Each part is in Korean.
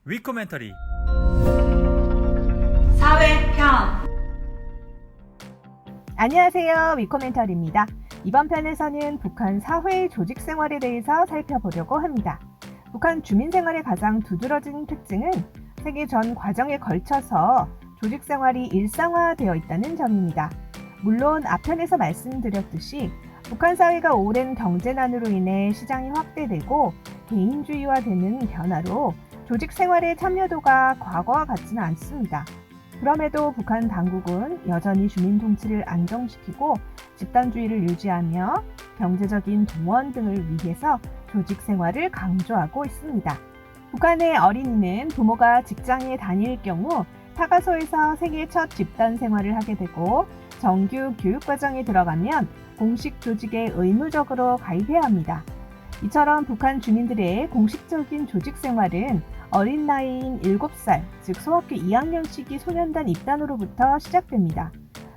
위코멘터리 사회편. 안녕하세요. 위코멘터리입니다. 이번 편에서는 북한 사회 조직 생활에 대해서 살펴보려고 합니다. 북한 주민 생활의 가장 두드러진 특징은 세계 전 과정에 걸쳐서 조직 생활이 일상화되어 있다는 점입니다. 물론 앞편에서 말씀드렸듯이 북한 사회가 오랜 경제난으로 인해 시장이 확대되고 개인주의화되는 변화로 조직 생활의 참여도가 과거와 같지는 않습니다. 그럼에도 북한 당국은 여전히 주민 통치를 안정시키고 집단주의를 유지하며 경제적인 동원 등을 위해서 조직 생활을 강조하고 있습니다. 북한의 어린이는 부모가 직장에 다닐 경우 타가소에서 생애 첫 집단 생활을 하게 되고 정규 교육과정에 들어가면 공식 조직에 의무적으로 가입해야 합니다. 이처럼 북한 주민들의 공식적인 조직 생활은 어린 나이인 7살, 즉 소학교 2학년 시기 소년단 입단으로부터 시작됩니다.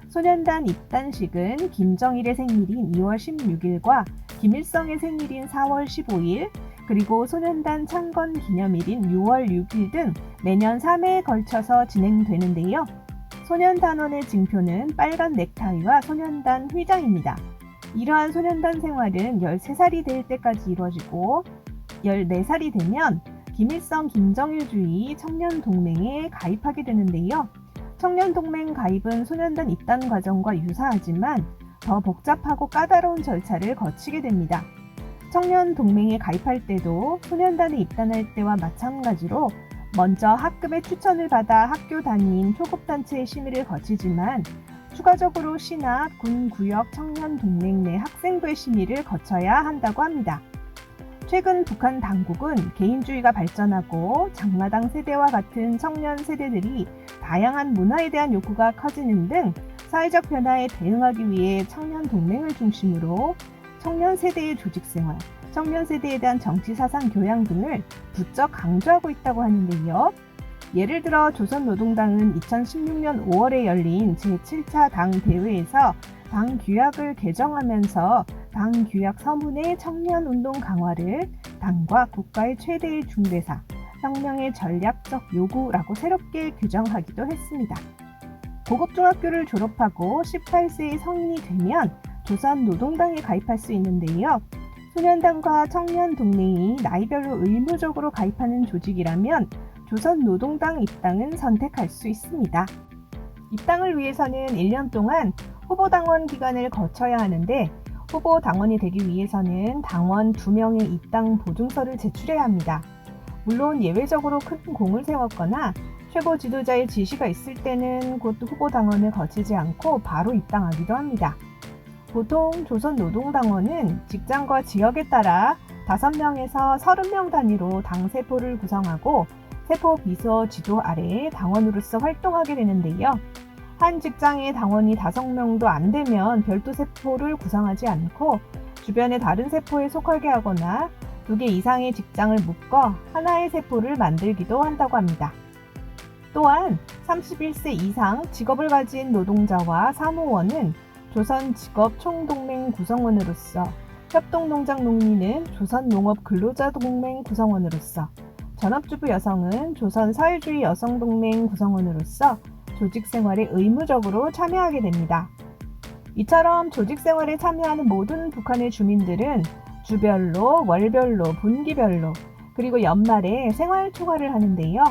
소년단 입단식은 김정일의 생일인 2월 16일과 김일성의 생일인 4월 15일, 그리고 소년단 창건 기념일인 6월 6일 등 매년 3회에 걸쳐서 진행되는데요. 소년단원의 징표는 빨간 넥타이와 소년단徽장입니다. 이러한 소년단 생활은 13살이 될 때까지 이루어지고 14살이 되면 김일성 김정일주의 청년동맹에 가입하게 되는데요. 청년동맹 가입은 소년단 입단 과정과 유사하지만 더 복잡하고 까다로운 절차를 거치게 됩니다. 청년동맹에 가입할 때도 소년단에 입단할 때와 마찬가지로 먼저 학급의 추천을 받아 학교 단위인 초급단체의 심의를 거치지만 추가적으로 신학, 군구역 청년동맹 내 학생부의 심의를 거쳐야 한다고 합니다. 최근 북한 당국은 개인주의가 발전하고 장마당 세대와 같은 청년 세대들이 다양한 문화에 대한 욕구가 커지는 등 사회적 변화에 대응하기 위해 청년 동맹을 중심으로 청년 세대의 조직 생활, 청년 세대에 대한 정치 사상 교양 등을 부쩍 강조하고 있다고 하는데요. 예를 들어 조선노동당은 2016년 5월에 열린 제7차 당 대회에서 당 규약을 개정하면서 당 규약 서문의 청년운동 강화를 당과 국가의 최대의 중대사, 혁명의 전략적 요구라고 새롭게 규정하기도 했습니다. 고급 중학교를 졸업하고 18세의 성인이 되면 조선노동당에 가입할 수 있는데요. 소년단과 청년동맹이 나이별로 의무적으로 가입하는 조직이라면 조선노동당 입당은 선택할 수 있습니다. 입당을 위해서는 1년 동안 후보당원 기간을 거쳐야 하는데 후보당원이 되기 위해서는 당원 2명의 입당 보증서를 제출해야 합니다. 물론 예외적으로 큰 공을 세웠거나 최고 지도자의 지시가 있을 때는 곧 후보당원을 거치지 않고 바로 입당하기도 합니다. 보통 조선노동당원은 직장과 지역에 따라 5명에서 30명 단위로 당 세포를 구성하고 세포 비서 지도 아래에 당원으로서 활동하게 되는데요. 한 직장의 당원이 5명도 안 되면 별도 세포를 구성하지 않고 주변의 다른 세포에 속하게 하거나 2개 이상의 직장을 묶어 하나의 세포를 만들기도 한다고 합니다. 또한 31세 이상 직업을 가진 노동자와 사무원은 조선직업총동맹 구성원으로서, 협동농장 농민은 조선농업근로자동맹 구성원으로서, 전업주부 여성은 조선사회주의 여성동맹 구성원으로서 조직생활에 의무적으로 참여하게 됩니다. 이처럼 조직생활에 참여하는 모든 북한의 주민들은 주별로, 월별로, 분기별로, 그리고 연말에 생활초과를 하는데요.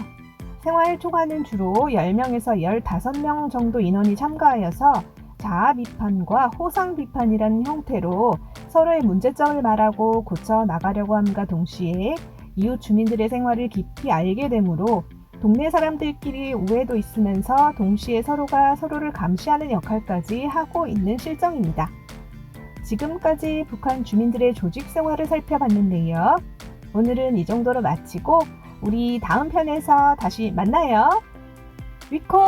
생활초과는 주로 10명에서 15명 정도 인원이 참가하여서 자아비판과 호상비판이라는 형태로 서로의 문제점을 말하고 고쳐 나가려고 함과 동시에 이웃 주민들의 생활을 깊이 알게 되므로 동네 사람들끼리 우애도 있으면서 동시에 서로가 서로를 감시하는 역할까지 하고 있는 실정입니다. 지금까지 북한 주민들의 조직 생활을 살펴봤는데요. 오늘은 이 정도로 마치고 우리 다음 편에서 다시 만나요. 위코!